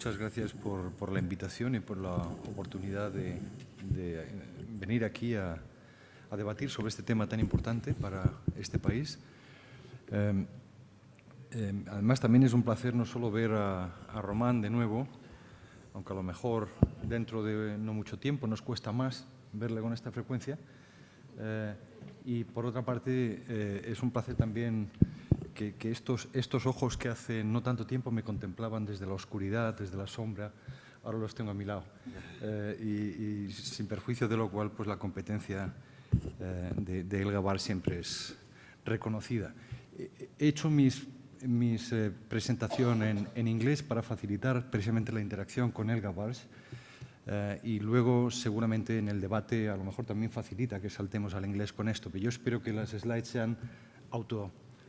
muchas gracias por la invitación y por la oportunidad de venir aquí a debatir sobre este tema tan importante para este país. Además, también es un placer no solo ver a Román de nuevo, aunque a lo mejor dentro de no mucho tiempo nos cuesta más verle con esta frecuencia. Y por otra parte, es un placer también que estos ojos que hace no tanto tiempo me contemplaban desde la oscuridad, desde la sombra, ahora los tengo a mi lado. Y sin perjuicio de lo cual, pues la competencia de Elga Bar siempre es reconocida. He hecho mi presentación en inglés para facilitar precisamente la interacción con Elga Barsh, y luego seguramente en el debate a lo mejor también facilita que saltemos al inglés con esto, pero yo espero que las slides sean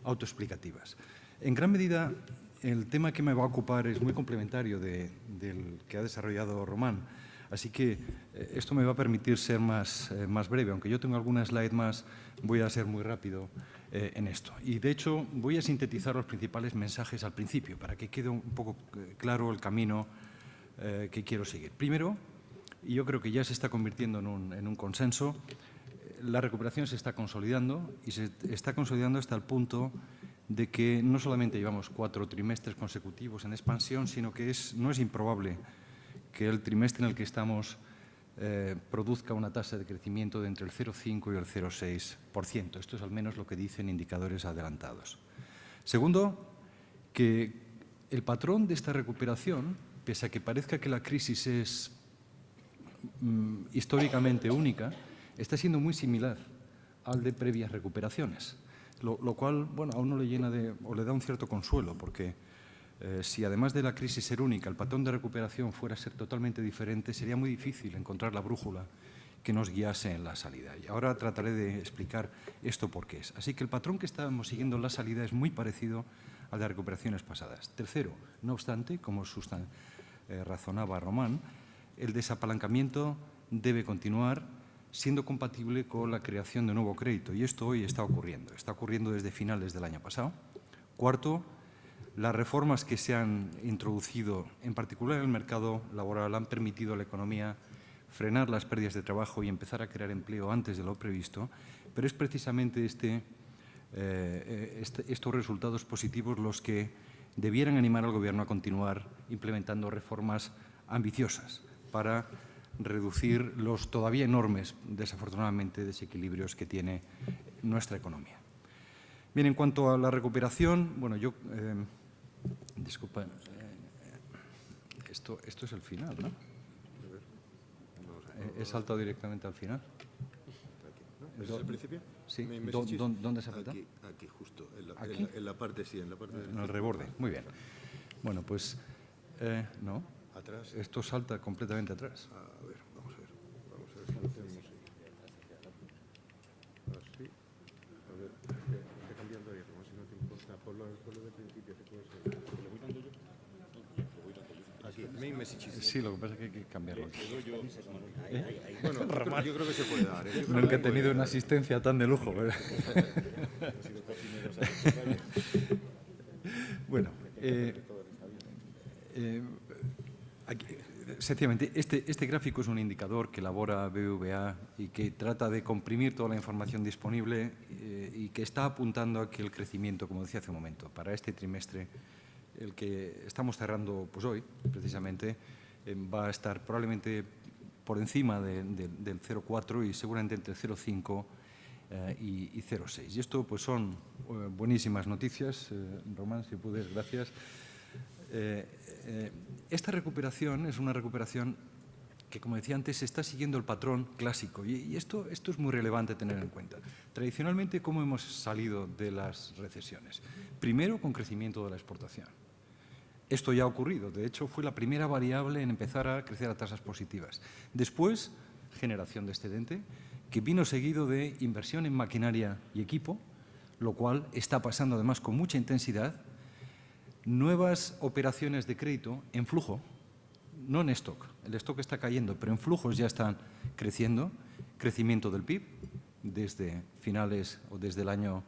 autoexplicativas. En gran medida, el tema que me va a ocupar es muy complementario del que ha desarrollado Román, así que esto me va a permitir ser más breve. Aunque yo tengo alguna slide más, voy a ser muy rápido en esto. Y, de hecho, voy a sintetizar los principales mensajes al principio para que quede un poco claro el camino que quiero seguir. Primero, y yo creo que ya se está convirtiendo en un consenso, la recuperación se está consolidando y se está consolidando hasta el punto de que no solamente llevamos 4 trimestres consecutivos en expansión, sino que no es improbable que el trimestre en el que estamos produzca una tasa de crecimiento de entre el 0,5 y el 0,6%. Esto es al menos lo que dicen indicadores adelantados. Segundo, que el patrón de esta recuperación, pese a que parezca que la crisis es históricamente única, está siendo muy similar al de previas recuperaciones, lo cual, bueno, a uno le llena o le da un cierto consuelo, porque si además de la crisis ser única, el patrón de recuperación fuera a ser totalmente diferente, sería muy difícil encontrar la brújula que nos guiase en la salida. Y ahora trataré de explicar esto por qué es. Así que el patrón que estábamos siguiendo en la salida es muy parecido al de recuperaciones pasadas. Tercero, no obstante, como razonaba Román, el desapalancamiento debe continuar siendo compatible con la creación de nuevo crédito. Y esto hoy está ocurriendo. Está ocurriendo desde finales del año pasado. Cuarto, las reformas que se han introducido, en particular en el mercado laboral, han permitido a la economía frenar las pérdidas de trabajo y empezar a crear empleo antes de lo previsto, pero es precisamente estos resultados positivos los que debieran animar al Gobierno a continuar implementando reformas ambiciosas para reducir los todavía enormes, desafortunadamente, desequilibrios que tiene nuestra economía. Bien, en cuanto a la recuperación, bueno, disculpa, esto es el final, ¿no? He saltado directamente al final. ¿Es el principio? Sí. ¿Dónde se apretado? Aquí, justo. ¿Aquí? En la parte, sí, en la parte. En el reborde. Muy bien. Bueno, pues, no. ¿Atrás? Esto salta completamente atrás. A ver, vamos a ver. Vamos a ver si lo hacemos así. Así. A ver, estoy cambiando ahí, como si no te importa. Por lo del principio, si puede ser. ¿Lo voy dando yo? Aquí, main messages. Sí, lo que pasa es que hay que cambiarlo aquí. Bueno, yo creo que se puede dar. Nunca he tenido una asistencia tan de lujo, ¿verdad? Bueno, sencillamente, este gráfico es un indicador que elabora BBVA y que trata de comprimir toda la información disponible y que está apuntando a que el crecimiento, como decía hace un momento, para este trimestre, el que estamos cerrando pues hoy, precisamente, va a estar probablemente por encima del 0,4 y seguramente entre 0,5 y 0,6. Y esto pues son buenísimas noticias. Román, si puedes, gracias. Esta recuperación es una recuperación que, como decía antes, está siguiendo el patrón clásico. Y esto es muy relevante tener en cuenta. Tradicionalmente, ¿cómo hemos salido de las recesiones? Primero, con crecimiento de la exportación. Esto ya ha ocurrido. De hecho, fue la primera variable en empezar a crecer a tasas positivas. Después, generación de excedente, que vino seguido de inversión en maquinaria y equipo, lo cual está pasando además con mucha intensidad. Nuevas operaciones de crédito en flujo, no en stock. El stock está cayendo, pero en flujos ya están creciendo. Crecimiento del PIB desde finales del año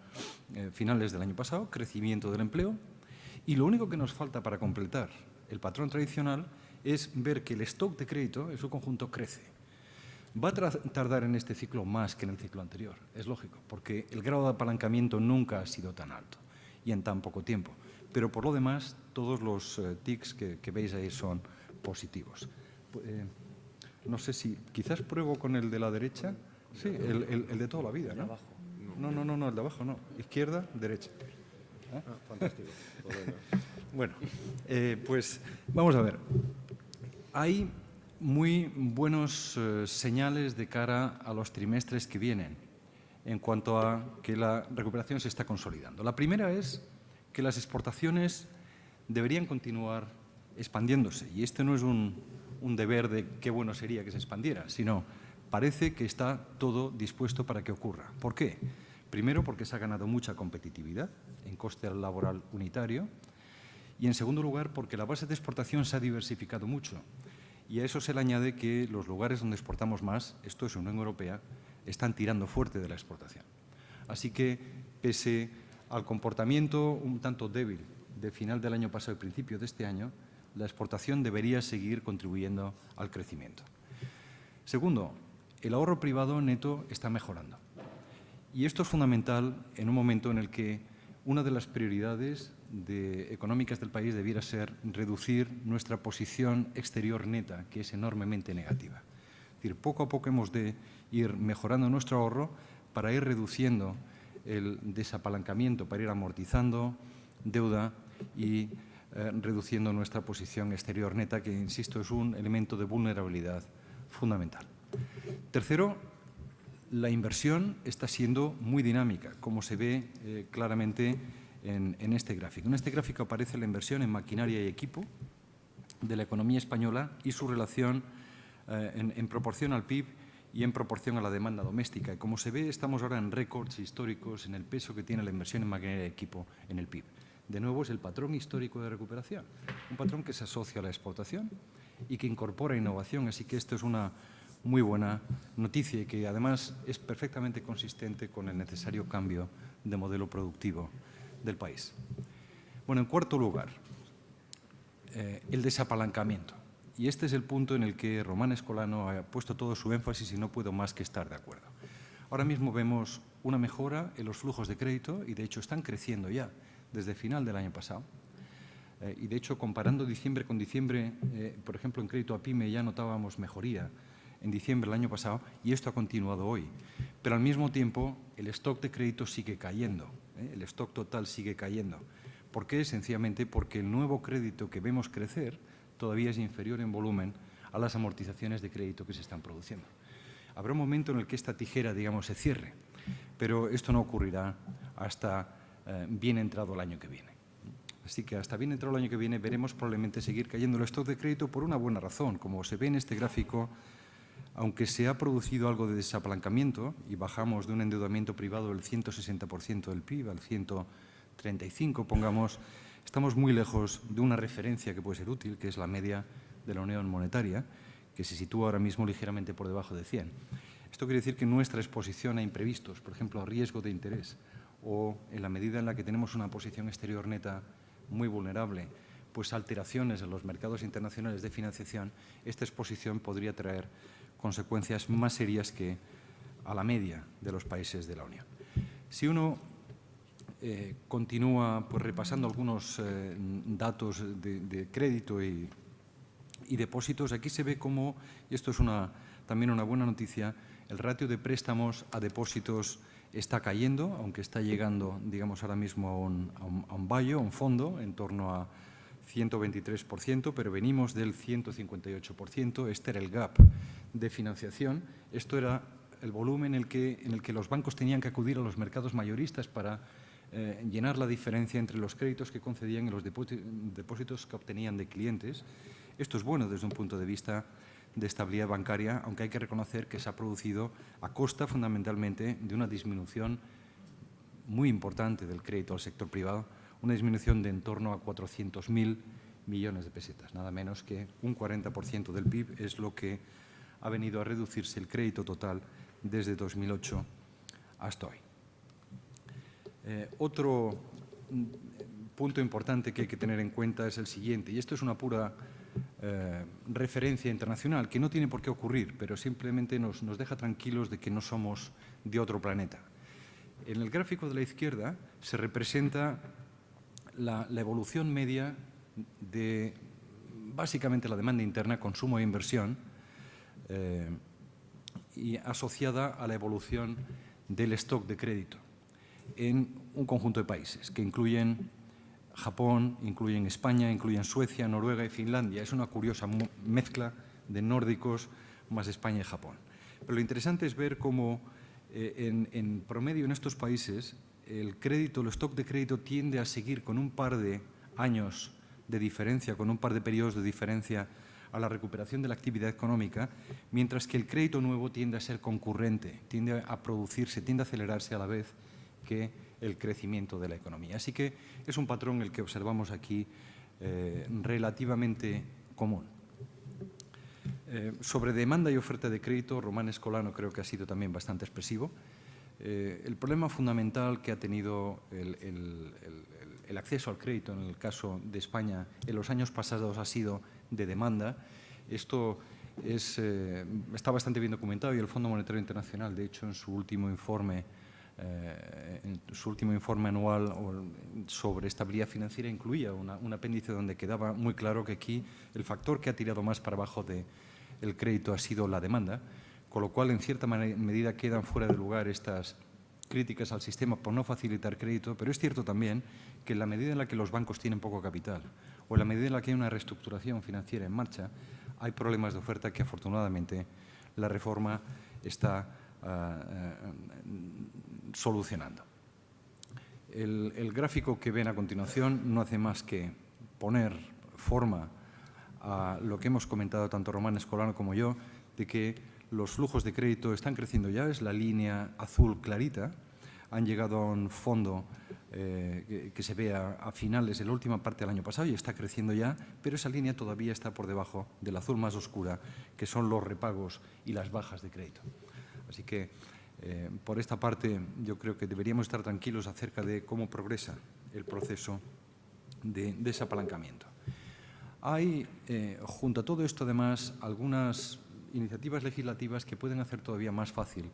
pasado, crecimiento del empleo. Y lo único que nos falta para completar el patrón tradicional es ver que el stock de crédito en su conjunto crece. Va a tardar en este ciclo más que en el ciclo anterior, es lógico, porque el grado de apalancamiento nunca ha sido tan alto y en tan poco tiempo. Pero por lo demás, todos los tics que veis ahí son positivos. No sé si, quizás pruebo con el de la derecha. Sí, el de toda la vida, ¿no? No, el de abajo no. Izquierda, derecha. Fantástico. Bueno, pues vamos a ver. Hay muy buenos señales de cara a los trimestres que vienen en cuanto a que la recuperación se está consolidando. La primera es que las exportaciones deberían continuar expandiéndose. Y este no es un deber de qué bueno sería que se expandiera, sino parece que está todo dispuesto para que ocurra. ¿Por qué? Primero, porque se ha ganado mucha competitividad en coste laboral unitario. Y, en segundo lugar, porque la base de exportación se ha diversificado mucho. Y a eso se le añade que los lugares donde exportamos más, esto es Unión Europea, están tirando fuerte de la exportación. Así que, pese al comportamiento un tanto débil de final del año pasado y principio de este año, la exportación debería seguir contribuyendo al crecimiento. Segundo, el ahorro privado neto está mejorando. Y esto es fundamental en un momento en el que una de las prioridades económicas del país debiera ser reducir nuestra posición exterior neta, que es enormemente negativa. Es decir, poco a poco hemos de ir mejorando nuestro ahorro para ir reduciendo el desapalancamiento, para ir amortizando deuda y reduciendo nuestra posición exterior neta, que, insisto, es un elemento de vulnerabilidad fundamental. Tercero, la inversión está siendo muy dinámica, como se ve claramente en este gráfico. En este gráfico aparece la inversión en maquinaria y equipo de la economía española y su relación en proporción al PIB y en proporción a la demanda doméstica. Y como se ve, estamos ahora en récords históricos en el peso que tiene la inversión en maquinaria y equipo en el PIB. De nuevo, es el patrón histórico de recuperación, un patrón que se asocia a la exportación y que incorpora innovación. Así que esto es una muy buena noticia y que además es perfectamente consistente con el necesario cambio de modelo productivo del país. Bueno, en cuarto lugar, el desapalancamiento. Y este es el punto en el que Román Escolano ha puesto todo su énfasis y no puedo más que estar de acuerdo. Ahora mismo vemos una mejora en los flujos de crédito y, de hecho, están creciendo ya desde final del año pasado. Y, de hecho, comparando diciembre con diciembre, por ejemplo, en crédito a PYME ya notábamos mejoría en diciembre del año pasado y esto ha continuado hoy. Pero, al mismo tiempo, el stock de crédito sigue cayendo, el stock total sigue cayendo. ¿Por qué? Sencillamente porque el nuevo crédito que vemos crecer todavía es inferior en volumen a las amortizaciones de crédito que se están produciendo. Habrá un momento en el que esta tijera, digamos, se cierre, pero esto no ocurrirá hasta bien entrado el año que viene. Así que hasta bien entrado el año que viene veremos probablemente seguir cayendo el stock de crédito por una buena razón. Como se ve en este gráfico, aunque se ha producido algo de desapalancamiento y bajamos de un endeudamiento privado del 160% del PIB al 135%, pongamos, estamos muy lejos de una referencia que puede ser útil, que es la media de la Unión Monetaria, que se sitúa ahora mismo ligeramente por debajo de 100. Esto quiere decir que nuestra exposición a imprevistos, por ejemplo, a riesgo de interés, o en la medida en la que tenemos una posición exterior neta muy vulnerable, pues alteraciones en los mercados internacionales de financiación, esta exposición podría traer consecuencias más serias que a la media de los países de la Unión. Si uno continúa pues, repasando algunos datos de crédito y depósitos, aquí se ve cómo, y esto es también una buena noticia, el ratio de préstamos a depósitos está cayendo, aunque está llegando, digamos, ahora mismo a un valle, a un fondo, en torno a 123%, pero venimos del 158%. Este era el gap de financiación. Esto era el volumen en el que los bancos tenían que acudir a los mercados mayoristas para llenar la diferencia entre los créditos que concedían y los depósitos que obtenían de clientes. Esto es bueno desde un punto de vista de estabilidad bancaria, aunque hay que reconocer que se ha producido a costa fundamentalmente de una disminución muy importante del crédito al sector privado, una disminución de en torno a 400.000 millones de pesetas, nada menos que un 40% del PIB es lo que ha venido a reducirse el crédito total desde 2008 hasta hoy. Otro punto importante que hay que tener en cuenta es el siguiente, y esto es una pura referencia internacional, que no tiene por qué ocurrir, pero simplemente nos deja tranquilos de que no somos de otro planeta. En el gráfico de la izquierda se representa la evolución media de básicamente la demanda interna, consumo e inversión, y asociada a la evolución del stock de crédito en un conjunto de países que incluyen Japón, incluyen España, incluyen Suecia, Noruega y Finlandia. Es una curiosa mezcla de nórdicos más España y Japón. Pero lo interesante es ver cómo en promedio en estos países el crédito, el stock de crédito tiende a seguir con un par de años de diferencia, con un par de periodos de diferencia a la recuperación de la actividad económica, mientras que el crédito nuevo tiende a ser concurrente, tiende a producirse, tiende a acelerarse a la vez que el crecimiento de la economía. Así que es un patrón el que observamos aquí relativamente común. Sobre demanda y oferta de crédito, Román Escolano creo que ha sido también bastante expresivo. El problema fundamental que ha tenido el acceso al crédito en el caso de España en los años pasados ha sido de demanda. Esto está bastante bien documentado y el Fondo Monetario Internacional, de hecho, en su último informe anual sobre estabilidad financiera incluía un apéndice donde quedaba muy claro que aquí el factor que ha tirado más para abajo del crédito ha sido la demanda, con lo cual en cierta medida quedan fuera de lugar estas críticas al sistema por no facilitar crédito, pero es cierto también que en la medida en la que los bancos tienen poco capital o en la medida en la que hay una reestructuración financiera en marcha, hay problemas de oferta que afortunadamente la reforma está solucionando. El gráfico que ven a continuación no hace más que poner forma a lo que hemos comentado tanto Román Escolano como yo, de que los flujos de crédito están creciendo ya, es la línea azul clarita, han llegado a un fondo que se ve a finales de la última parte del año pasado y está creciendo ya, pero esa línea todavía está por debajo del azul más oscura, que son los repagos y las bajas de crédito. Así que, por esta parte, yo creo que deberíamos estar tranquilos acerca de cómo progresa el proceso de desapalancamiento. Hay, junto a todo esto, además, algunas iniciativas legislativas que pueden hacer todavía más fácil,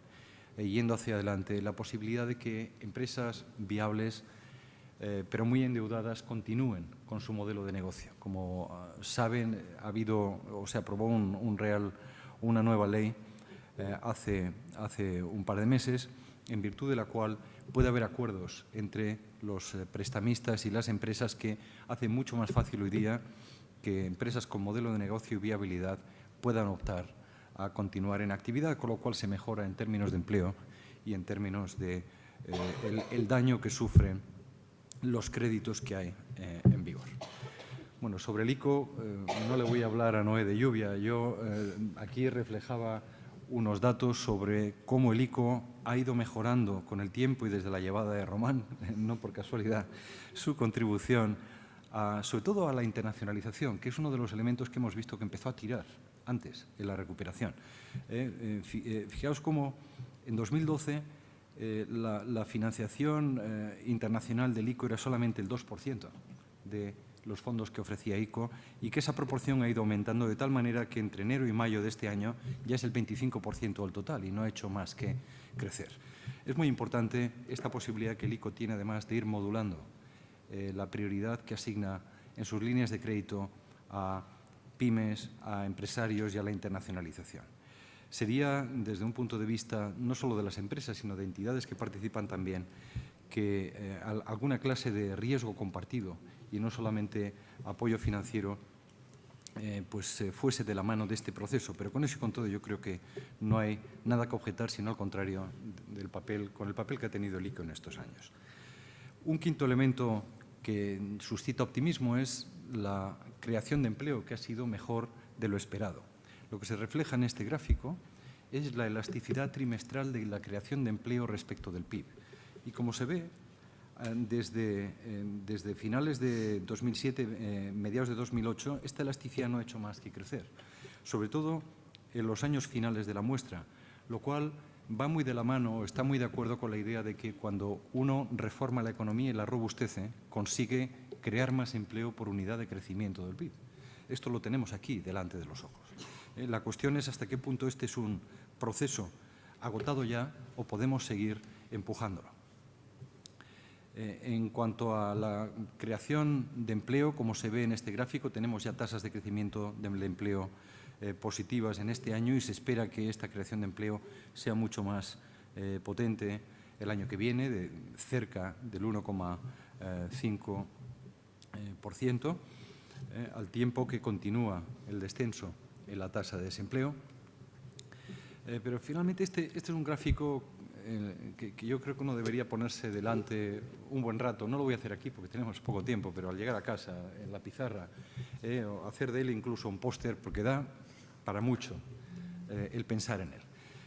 yendo hacia adelante, la posibilidad de que empresas viables, pero muy endeudadas, continúen con su modelo de negocio. Como saben, se aprobó una nueva ley hace un par de meses, en virtud de la cual puede haber acuerdos entre los prestamistas y las empresas que hacen mucho más fácil hoy día que empresas con modelo de negocio y viabilidad puedan optar a continuar en actividad, con lo cual se mejora en términos de empleo y en términos de el daño que sufren los créditos que hay en vigor. Bueno, sobre el ICO no le voy a hablar a Noé de lluvia. Yo aquí reflejaba unos datos sobre cómo el ICO ha ido mejorando con el tiempo y desde la llevada de Román, no por casualidad, su contribución, sobre todo a la internacionalización, que es uno de los elementos que hemos visto que empezó a tirar antes en la recuperación. Fijaos cómo en 2012 la financiación internacional del ICO era solamente el 2% de los fondos que ofrecía ICO y que esa proporción ha ido aumentando de tal manera que entre enero y mayo de este año ya es el 25% del total y no ha hecho más que crecer. Es muy importante esta posibilidad que el ICO tiene además de ir modulando la prioridad que asigna en sus líneas de crédito a pymes, a empresarios y a la internacionalización. Sería, desde un punto de vista no solo de las empresas, sino de entidades que participan también, que alguna clase de riesgo compartido y no solamente apoyo financiero fuese de la mano de este proceso. Pero con eso y con todo yo creo que no hay nada que objetar, sino al contrario, con el papel que ha tenido el ICO en estos años. Un quinto elemento que suscita optimismo es la creación de empleo, que ha sido mejor de lo esperado. Lo que se refleja en este gráfico es la elasticidad trimestral de la creación de empleo respecto del PIB. Y como se ve, desde finales de 2007, mediados de 2008, esta elasticidad no ha hecho más que crecer, sobre todo en los años finales de la muestra, lo cual va muy de la mano o está muy de acuerdo con la idea de que cuando uno reforma la economía y la robustece, consigue crear más empleo por unidad de crecimiento del PIB. Esto lo tenemos aquí, delante de los ojos. La cuestión es hasta qué punto este es un proceso agotado ya o podemos seguir empujándolo. En cuanto a la creación de empleo, como se ve en este gráfico, tenemos ya tasas de crecimiento del empleo positivas en este año y se espera que esta creación de empleo sea mucho más potente el año que viene, de cerca del 1,5%, al tiempo que continúa el descenso en la tasa de desempleo. Pero finalmente este es un gráfico que yo creo que uno debería ponerse delante un buen rato. No lo voy a hacer aquí porque tenemos poco tiempo, pero al llegar a casa, en la pizarra, o hacer de él incluso un póster, porque da para mucho el pensar en él.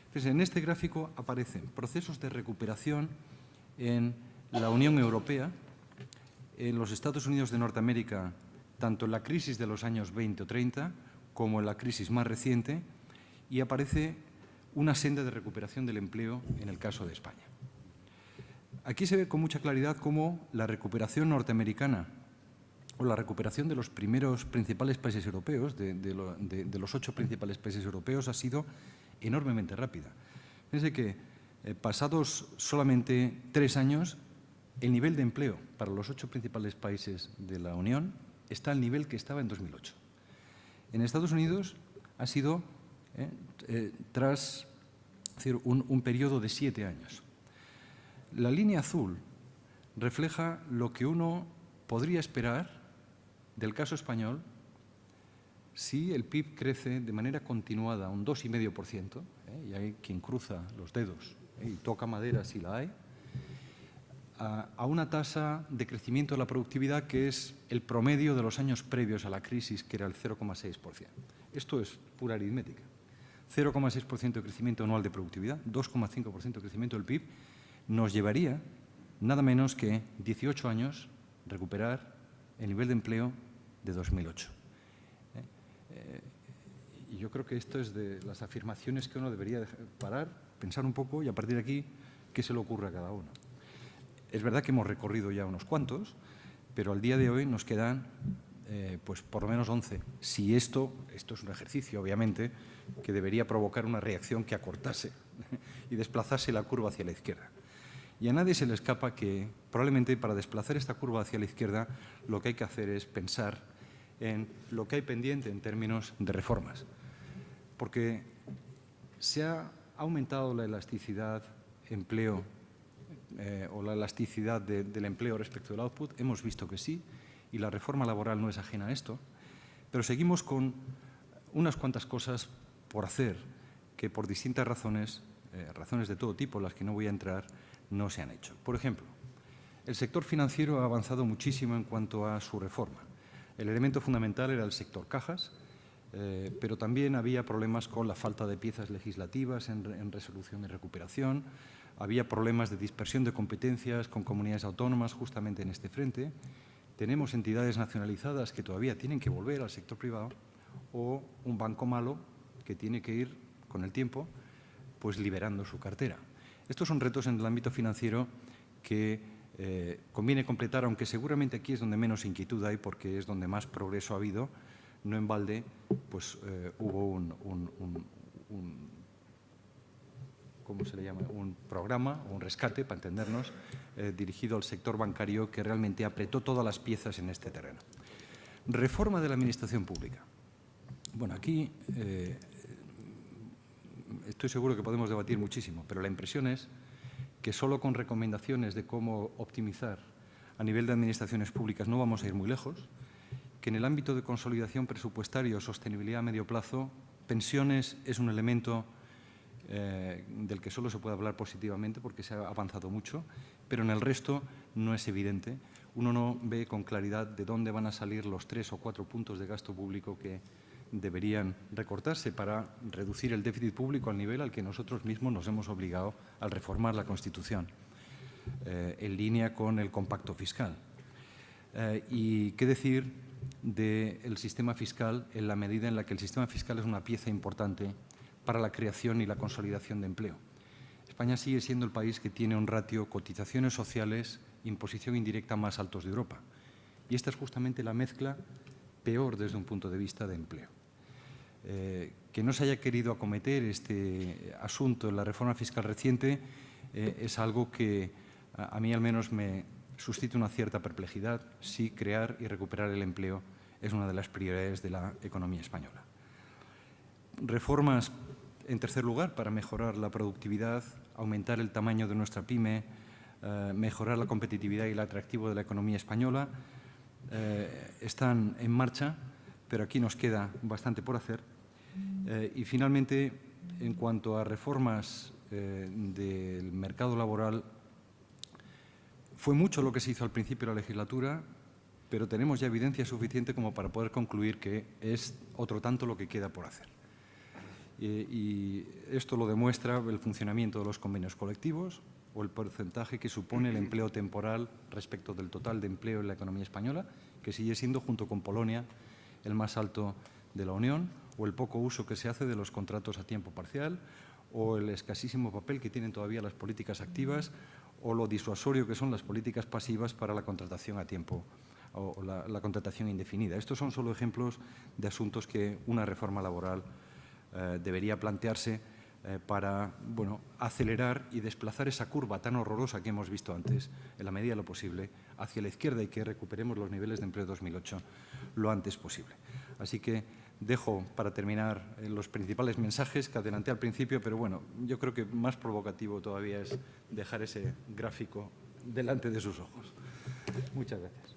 Entonces, en este gráfico aparecen procesos de recuperación en la Unión Europea, en los Estados Unidos de Norteamérica, tanto en la crisis de los años 20 o 30 como en la crisis más reciente, y aparece una senda de recuperación del empleo en el caso de España. Aquí se ve con mucha claridad cómo la recuperación norteamericana o la recuperación de los primeros principales países europeos, de los 8 principales países europeos, ha sido enormemente rápida. Fíjense que pasados solamente 3 años, el nivel de empleo para los 8 principales países de la Unión está al nivel que estaba en 2008. En Estados Unidos ha sido tras un periodo de 7 años. La línea azul refleja lo que uno podría esperar del caso español si el PIB crece de manera continuada un 2,5%, y hay quien cruza los dedos y toca madera si la hay, a una tasa de crecimiento de la productividad que es el promedio de los años previos a la crisis, que era el 0,6%. Esto es pura aritmética. 0,6% de crecimiento anual de productividad, 2,5% de crecimiento del PIB, nos llevaría nada menos que 18 años recuperar el nivel de empleo de 2008. Y yo creo que esto es de las afirmaciones que uno debería parar, pensar un poco y a partir de aquí, qué se le ocurre a cada uno. Es verdad que hemos recorrido ya unos cuantos, pero al día de hoy nos quedan pues por lo menos 11. Si esto es un ejercicio, obviamente, que debería provocar una reacción que acortase y desplazase la curva hacia la izquierda. Y a nadie se le escapa que probablemente para desplazar esta curva hacia la izquierda lo que hay que hacer es pensar en lo que hay pendiente en términos de reformas. Porque se ha aumentado la elasticidad empleo o la elasticidad del empleo respecto del output. Hemos visto que sí, y la reforma laboral no es ajena a esto, pero seguimos con unas cuantas cosas por hacer que por distintas razones, razones de todo tipo, las que no voy a entrar, no se han hecho. Por ejemplo, el sector financiero ha avanzado muchísimo en cuanto a su reforma. El elemento fundamental era el sector cajas, pero también había problemas con la falta de piezas legislativas en resolución y recuperación, había problemas de dispersión de competencias con comunidades autónomas justamente en este frente. Tenemos entidades nacionalizadas que todavía tienen que volver al sector privado o un banco malo que tiene que ir con el tiempo pues liberando su cartera. Estos son retos en el ámbito financiero que conviene completar, aunque seguramente aquí es donde menos inquietud hay porque es donde más progreso ha habido. No en balde pues, hubo ¿cómo se le llama? Un programa o un rescate, para entendernos, dirigido al sector bancario que realmente apretó todas las piezas en este terreno. Reforma de la administración pública. Bueno, aquí estoy seguro que podemos debatir muchísimo, pero la impresión es que solo con recomendaciones de cómo optimizar a nivel de administraciones públicas no vamos a ir muy lejos, que en el ámbito de consolidación presupuestaria o sostenibilidad a medio plazo, pensiones es un elemento del que solo se puede hablar positivamente porque se ha avanzado mucho, pero en el resto no es evidente. Uno no ve con claridad de dónde van a salir los 3 o 4 puntos de gasto público que deberían recortarse para reducir el déficit público al nivel al que nosotros mismos nos hemos obligado al reformar la Constitución, en línea con el compacto fiscal. Y qué decir del sistema fiscal en la medida en la que el sistema fiscal es una pieza importante para la creación y la consolidación de empleo. España sigue siendo el país que tiene un ratio cotizaciones sociales, imposición indirecta más altos de Europa. Y esta es justamente la mezcla peor desde un punto de vista de empleo. Que no se haya querido acometer este asunto en la reforma fiscal reciente es algo que a mí al menos me suscita una cierta perplejidad si crear y recuperar el empleo es una de las prioridades de la economía española. Reformas, en tercer lugar, para mejorar la productividad, aumentar el tamaño de nuestra pyme, mejorar la competitividad y el atractivo de la economía española, están en marcha, pero aquí nos queda bastante por hacer. Y finalmente, en cuanto a reformas del mercado laboral, fue mucho lo que se hizo al principio de la legislatura, pero tenemos ya evidencia suficiente como para poder concluir que es otro tanto lo que queda por hacer. Y esto lo demuestra el funcionamiento de los convenios colectivos o el porcentaje que supone el empleo temporal respecto del total de empleo en la economía española, que sigue siendo, junto con Polonia, el más alto de la Unión, o el poco uso que se hace de los contratos a tiempo parcial, o el escasísimo papel que tienen todavía las políticas activas, o lo disuasorio que son las políticas pasivas para la contratación a tiempo o la contratación indefinida. Estos son solo ejemplos de asuntos que una reforma laboral debería plantearse para acelerar y desplazar esa curva tan horrorosa que hemos visto antes, en la medida de lo posible, hacia la izquierda y que recuperemos los niveles de empleo de 2008 lo antes posible. Así que dejo para terminar los principales mensajes que adelanté al principio, pero bueno, yo creo que más provocativo todavía es dejar ese gráfico delante de sus ojos. Muchas gracias.